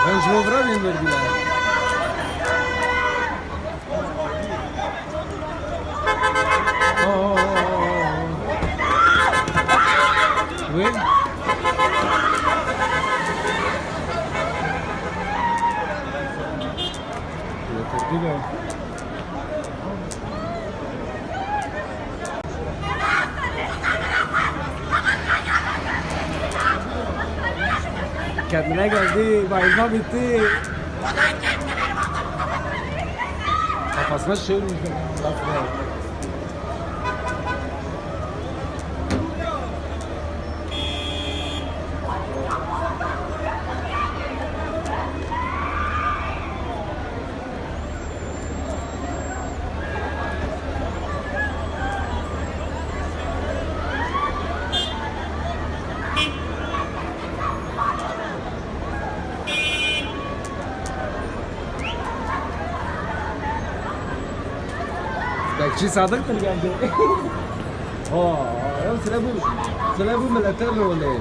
Range Rover'a bindirdiler. Oui. Getirdiler. Kendine geldi, bayılma bitti. Kafasına şey olmuş. Bekçi Sadık'tır geldi. Ya sıra bu millete mi oluyor?